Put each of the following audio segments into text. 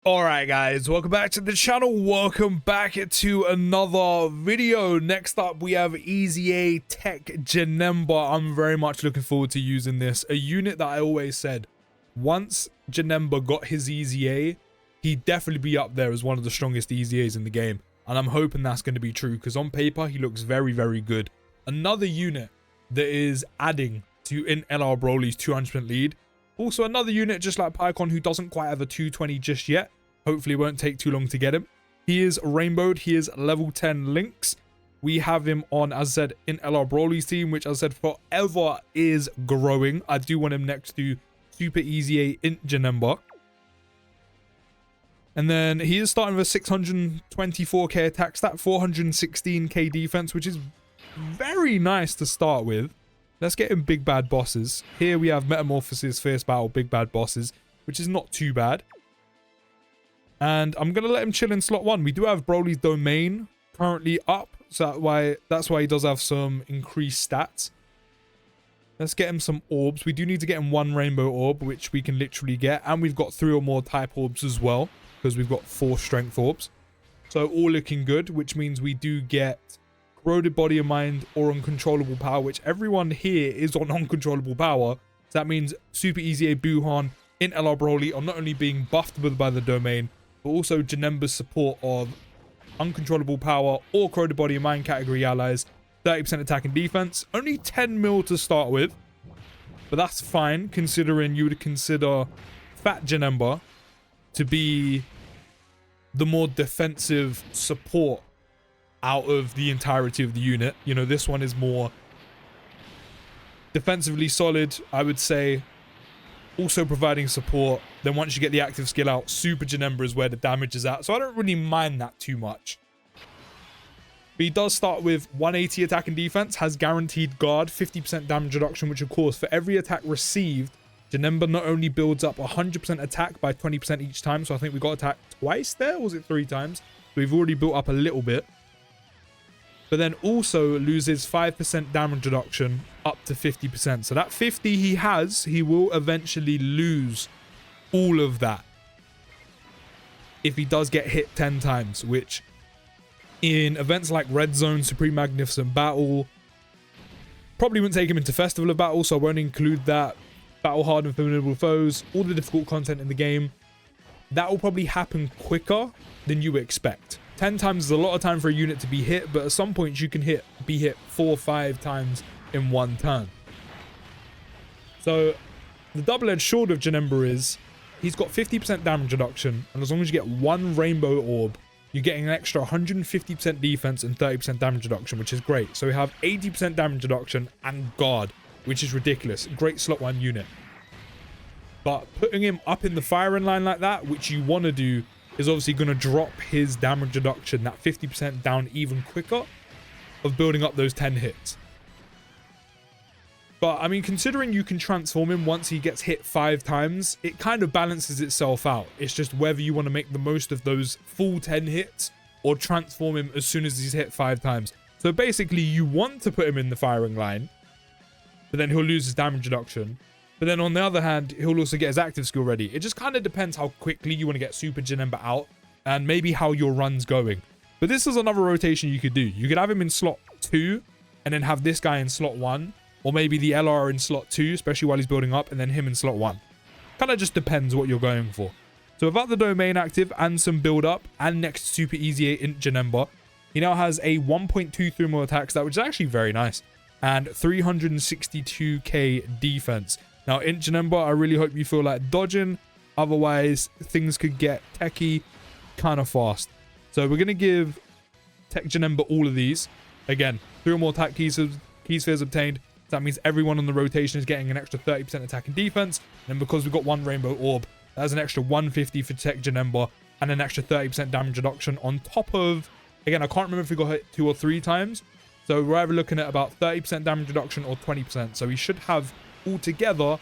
Alright guys, welcome back to the channel. Welcome back to another video. Next up we have EZA TEQ Janemba. I'm very much looking forward to using this. A unit that I always said, once Janemba got his EZA, he'd definitely be up there as one of the strongest EZAs in the game. And I'm hoping that's going to be true because on paper he looks very, very good. Another unit that is adding to in LR Broly's 200% lead. Also another unit just like Pycon who doesn't quite have a 220 just yet. Hopefully it won't take too long to get him. He is rainbowed. He is level 10 Lynx. We have him on, as I said, in LR Broly's team, which as I said forever is growing. I do want him next to Super EZA in Janemba. And then he is starting with a 624k attack stat, 416k defense, which is very nice to start with. Let's get him big bad bosses. Here we have Metamorphosis, Fierce Battle, big bad bosses, which is not too bad. And I'm going to let him chill in slot 1. We do have Broly's domain currently up, so that's why he does have some increased stats. Let's get him some orbs. We do need to get him 1 rainbow orb, which we can literally get. And we've got 3 or more type orbs as well, because we've got 4 strength orbs. So all looking good, which means we do get Corroded Body and Mind or Uncontrollable Power, which everyone here is on Uncontrollable Power. So that means Super EZA Buhan in LR Broly are not only being buffed by the domain, but also Janemba's support of Uncontrollable Power or Corroded Body and Mind category allies. 30% attack and defense. Only 10 mil to start with. But that's fine, considering you would consider Fat Janemba to be the more defensive support out of the entirety of the unit. You know, this one is more defensively solid, I would say. Also providing support. Then once you get the active skill out, Super Janemba is where the damage is at. So I don't really mind that too much. But he does start with 180 attack and defense, has guaranteed guard, 50% damage reduction, which of course for every attack received, Janemba not only builds up 100% attack by 20% each time. So I think we got attacked twice there, or was it 3 times? So we've already built up a little bit. But then also loses 5% damage reduction up to 50%. So that 50 he has, he will eventually lose all of that if he does get hit 10 times, which in events like Red Zone, Supreme Magnificent Battle, probably wouldn't take him into Festival of Battle, so I won't include that. Battle Hardened Formidable Foes, all the difficult content in the game. That will probably happen quicker than you expect. 10 times is a lot of time for a unit to be hit, but at some points you can be hit 4 or 5 times in one turn. So the double-edged sword of Janemba is he's got 50% damage reduction, and as long as you get 1 rainbow orb, you're getting an extra 150% defense and 30% damage reduction, which is great. So we have 80% damage reduction and guard, which is ridiculous. Great slot 1 unit. But putting him up in the firing line like that, which you want to do, is obviously going to drop his damage reduction, that 50% down even quicker of building up those 10 hits. But, I mean, considering you can transform him once he gets hit 5 times, it kind of balances itself out. It's just whether you want to make the most of those full 10 hits or transform him as soon as he's hit 5 times. So basically, you want to put him in the firing line, but then he'll lose his damage reduction. But then on the other hand, he'll also get his active skill ready. It just kind of depends how quickly you want to get Super Janemba out and maybe how your run's going. But this is another rotation you could do. You could have him in slot 2 and then have this guy in slot 1. Or maybe the LR in slot 2, especially while he's building up, and then him in slot 1. Kind of just depends what you're going for. So without the domain active and some build up and next to Super EZA in Janemba, he now has a 1.23 more attack stat, which is actually very nice. And 362k defense. Now, in Janemba, I really hope you feel like dodging. Otherwise, things could get techie kind of fast. So we're going to give TEQ Janemba all of these. Again, 3 or more attack key spheres obtained. So that means everyone on the rotation is getting an extra 30% attack and defense. And because we've got 1 rainbow orb, that's an extra 150 for TEQ Janemba and an extra 30% damage reduction on top of... Again, I can't remember if we got hit 2 or 3 times. So we're either looking at about 30% damage reduction or 20%. So he should have altogether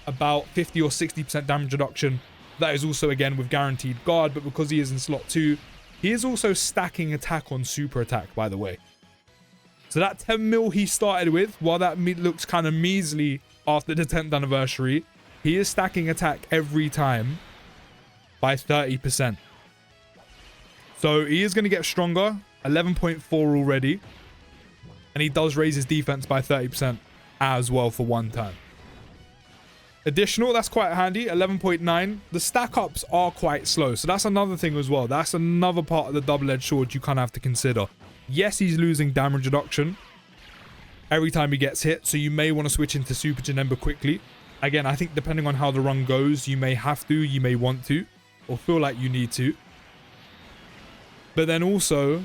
about 50 or 60% damage reduction. That is also again with guaranteed guard, but because he is in slot 2, he is also stacking attack on super attack, by the way. So that 10 mil he started with, while that looks kind of measly after the 10th anniversary, he is stacking attack every time. by 30%. So he is going to get stronger, 11.4 already. And he does raise his defense by 30% as well for 1 turn. Additional, that's quite handy, 11.9. The stack ups are quite slow, so that's another thing as well. That's another part of the double-edged sword you kind of have to consider. Yes, he's losing damage reduction every time he gets hit, so you may want to switch into Super Janemba quickly. Again, I think depending on how the run goes, you may have to, you may want to, or feel like you need to. But then also,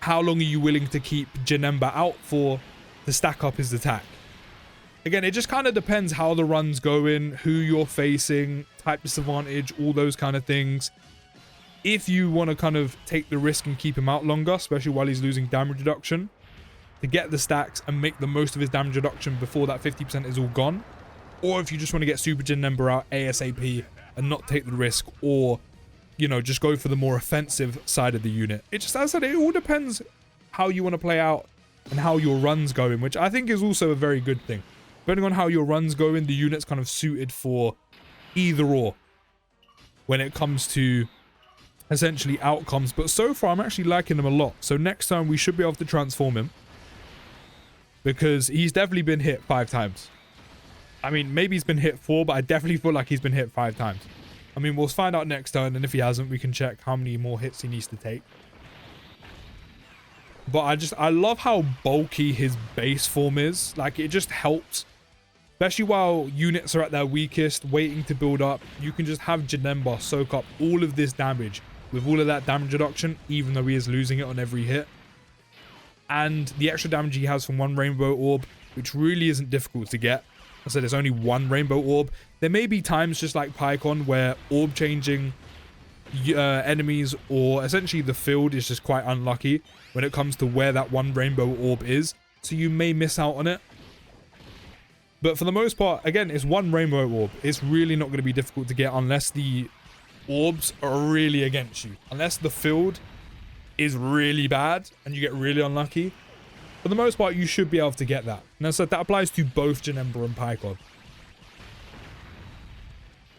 how long are you willing to keep Janemba out for to stack up his attack? Again, it just kind of depends how the run's going, who you're facing, type disadvantage, all those kind of things. If you want to kind of take the risk and keep him out longer, especially while he's losing damage reduction, to get the stacks and make the most of his damage reduction before that 50% is all gone. Or if you just want to get Super Janemba out ASAP and not take the risk, or, you know, just go for the more offensive side of the unit. It just, as I said, it all depends how you want to play out and how your run's going, which I think is also a very good thing. Depending on how your run's going, the unit's kind of suited for either or when it comes to essentially outcomes. But so far, I'm actually liking him a lot. So next time, we should be able to transform him, because he's definitely been hit 5 times. I mean, maybe he's been hit 4, but I definitely feel like he's been hit 5 times. I mean, we'll find out next turn, and if he hasn't, we can check how many more hits he needs to take. But I love how bulky his base form is. Like, it just helps. Especially while units are at their weakest, waiting to build up. You can just have Janemba soak up all of this damage with all of that damage reduction, even though he is losing it on every hit. And the extra damage he has from 1 rainbow orb, which really isn't difficult to get. I said there's only 1 rainbow orb. There may be times, just like Pycon, where orb changing enemies or essentially the field is just quite unlucky when it comes to where that 1 rainbow orb is. So you may miss out on it. But for the most part, again, it's 1 rainbow orb. It's really not going to be difficult to get unless the orbs are really against you. Unless the field is really bad and you get really unlucky. For the most part, you should be able to get that. And so that applies to both Janemba and Pycon.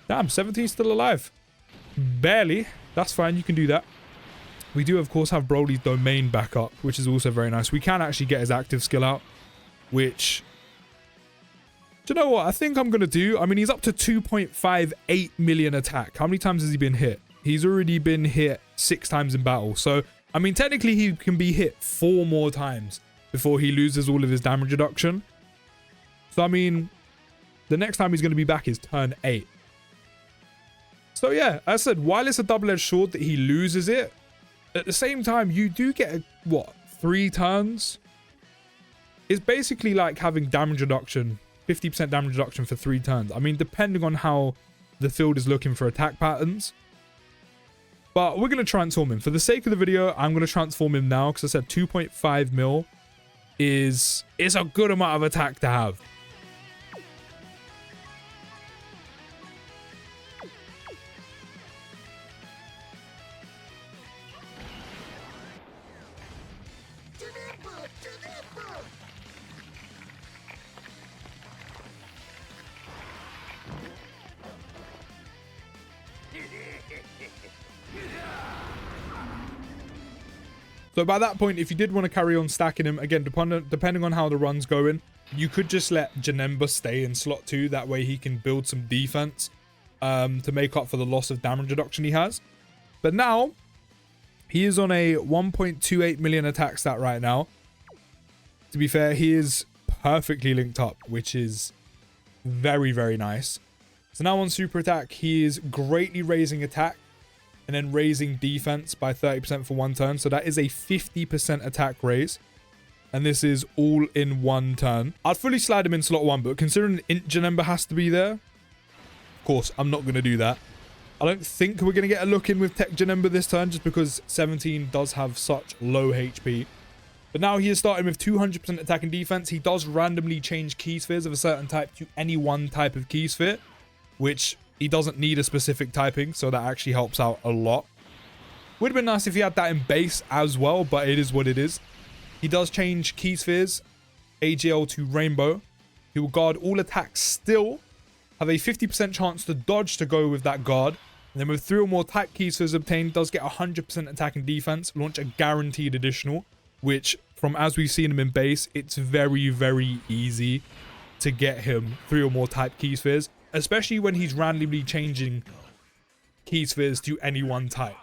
Damn, 17's still alive. Barely. That's fine, you can do that. We do, of course, have Broly's domain back up, which is also very nice. We can actually get his active skill out, which... Do you know what I think I'm going to do? I mean, he's up to 2.58 million attack. How many times has he been hit? He's already been hit 6 times in battle. So, I mean, technically he can be hit 4 more times before he loses all of his damage reduction. So, I mean, the next time he's going to be back is turn 8. So, yeah, as I said, while it's a double-edged sword that he loses it, at the same time, you do get, what, 3 turns? It's basically like having damage reduction, 50% damage reduction for 3 turns. I mean, depending on how the field is looking for attack patterns. But we're going to transform him. For the sake of the video, I'm going to transform him now, because I said 2.5 mil is a good amount of attack to have. So by that point, if you did want to carry on stacking him, again, depending on how the run's going, you could just let Janemba stay in slot 2. That way he can build some defense to make up for the loss of damage reduction he has. But now, he is on a 1.28 million attack stat right now. To be fair, he is perfectly linked up, which is very, very nice. So now on super attack, he is greatly raising attack and then raising defense by 30% for 1 turn. So that is a 50% attack raise. And this is all in 1 turn. I'd fully slide him in slot 1, but considering Int Janemba has to be there, of course, I'm not going to do that. I don't think we're going to get a look in with TEQ Janemba this turn, just because 17 does have such low HP. But now he is starting with 200% attack and defense. He does randomly change key spheres of a certain type to any one type of key sphere, which he doesn't need a specific typing, so that actually helps out a lot. Would have been nice if he had that in base as well, but it is what it is. He does change key spheres, AGL to rainbow. He will guard all attacks still, have a 50% chance to dodge to go with that guard, And then with 3 or more type keys for his obtained, does get 100% attack and defense, launch a guaranteed additional, which from as we've seen him in base, it's very, very easy to get him 3 or more type key spheres, especially when he's randomly changing key spheres to any one type.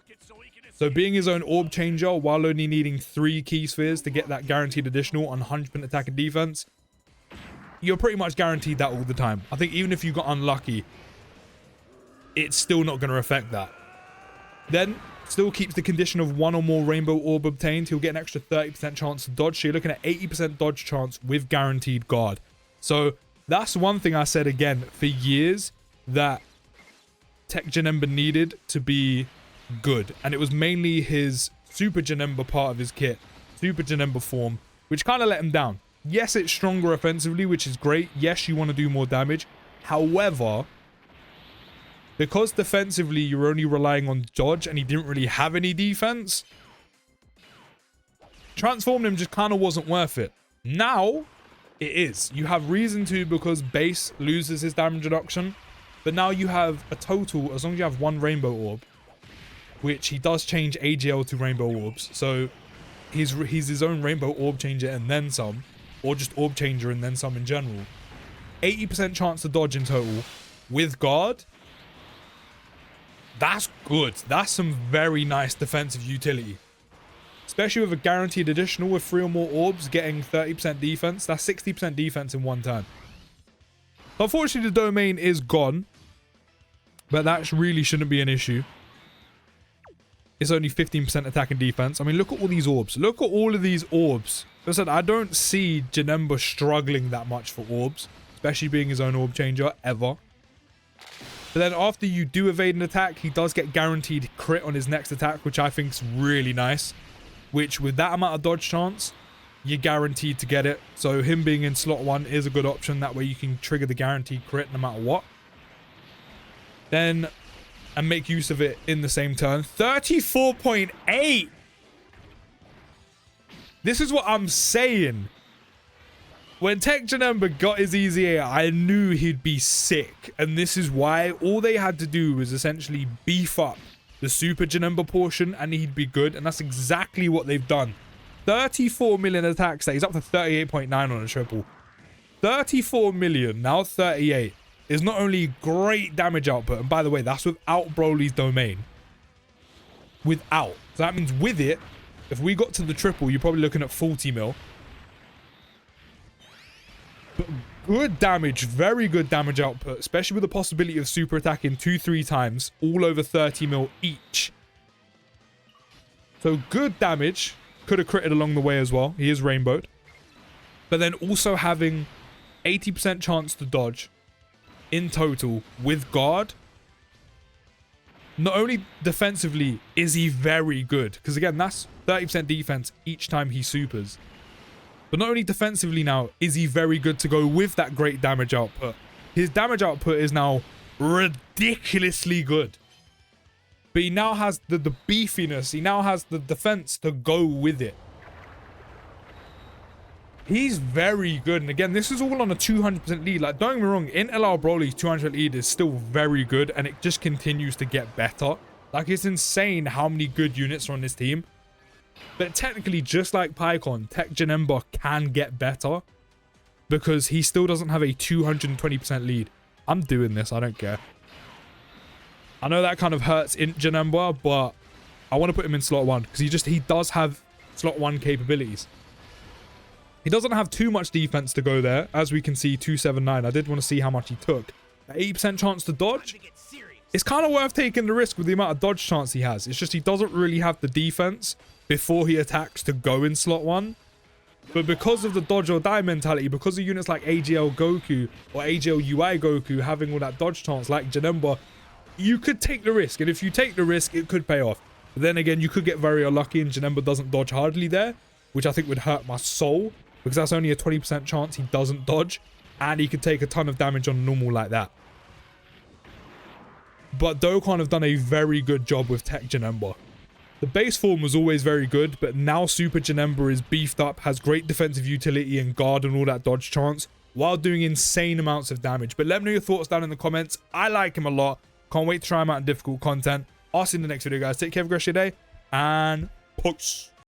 So being his own orb changer while only needing 3 key spheres to get that guaranteed additional on 100% attack and defense, you're pretty much guaranteed that all the time. I think even if you got unlucky, it's still not going to affect that. Then, still keeps the condition of 1 or more rainbow orb obtained. He'll get an extra 30% chance to dodge. So you're looking at 80% dodge chance with guaranteed guard. So that's one thing I said again for years that TEQ Janemba needed to be good. And it was mainly his Super Janemba part of his kit. Super Janemba form, which kind of let him down. Yes, it's stronger offensively, which is great. Yes, you want to do more damage. However, because defensively you're only relying on dodge and he didn't really have any defense, transforming him just kind of wasn't worth it. Now, it is. You have reason to because base loses his damage reduction, but now you have a total, as long as you have 1 rainbow orb, which he does change AGL to rainbow orbs, so he's his own rainbow orb changer and then some, or just orb changer and then some in general. 80% chance to dodge in total with guard. That's good. That's some very nice defensive utility. Especially with a guaranteed additional with 3 or more orbs getting 30% defense. That's 60% defense in 1 turn. Unfortunately, the domain is gone. But that really shouldn't be an issue. It's only 15% attack and defense. I mean, look at all these orbs. Look at all of these orbs. Listen, I don't see Janemba struggling that much for orbs. Especially being his own orb changer, ever. But then after you do evade an attack, he does get guaranteed crit on his next attack, which I think is really nice. Which, with that amount of dodge chance, you're guaranteed to get it. So him being in slot 1 is a good option. That way you can trigger the guaranteed crit no matter what. Then, and make use of it in the same turn. 34.8! This is what I'm saying. When TEQ Janemba got his EZA, I knew he'd be sick. And this is why all they had to do was essentially beef up the Super Janemba portion and he'd be good. And that's exactly what they've done. 34 million attack stat. He's up to 38.9 on a triple. 34 million, now 38, is not only great damage output. And by the way, that's without Broly's domain. Without. So that means with it, if we got to the triple, you're probably looking at 40 mil. Good damage, very good damage output, especially with the possibility of super attacking 2-3 times, all over 30 mil each. So good damage, could have critted along the way as well. He is rainbowed. But then also having 80% chance to dodge in total with guard. Not only defensively is he very good, because again, that's 30% defense each time he supers. But not only defensively now is he very good to go with that great damage output. His damage output is now ridiculously good. But he now has the beefiness. He now has the defense to go with it. He's very good. And again, this is all on a 200% lead. Like, don't get me wrong, in LR Broly's 200% lead is still very good. And it just continues to get better. Like, it's insane how many good units are on this team. But technically, just like PyCon, TEQ Janemba can get better because he still doesn't have a 220% lead. I'm doing this. I don't care. I know that kind of hurts in Janemba, but I want to put him in slot 1 because he does have slot 1 capabilities. He doesn't have too much defense to go there. As we can see, 279. I did want to see how much he took. 80% chance to dodge. It's kind of worth taking the risk with the amount of dodge chance he has. It's just he doesn't really have the defense before he attacks to go in slot 1. But because of the dodge or die mentality, because of units like AGL Goku or AGL UI Goku having all that dodge chance like Janemba, you could take the risk. And if you take the risk, it could pay off. But then again, you could get very unlucky and Janemba doesn't dodge hardly there, which I think would hurt my soul because that's only a 20% chance he doesn't dodge and he could take a ton of damage on normal like that. But Dokkan have done a very good job with TEQ Janemba. The base form was always very good, but now Super Janemba is beefed up, has great defensive utility and guard and all that dodge chance, while doing insane amounts of damage. But let me know your thoughts down in the comments. I like him a lot. Can't wait to try them out in difficult content. I'll see you in the next video, guys. Take care, have a great rest of your day, and peace.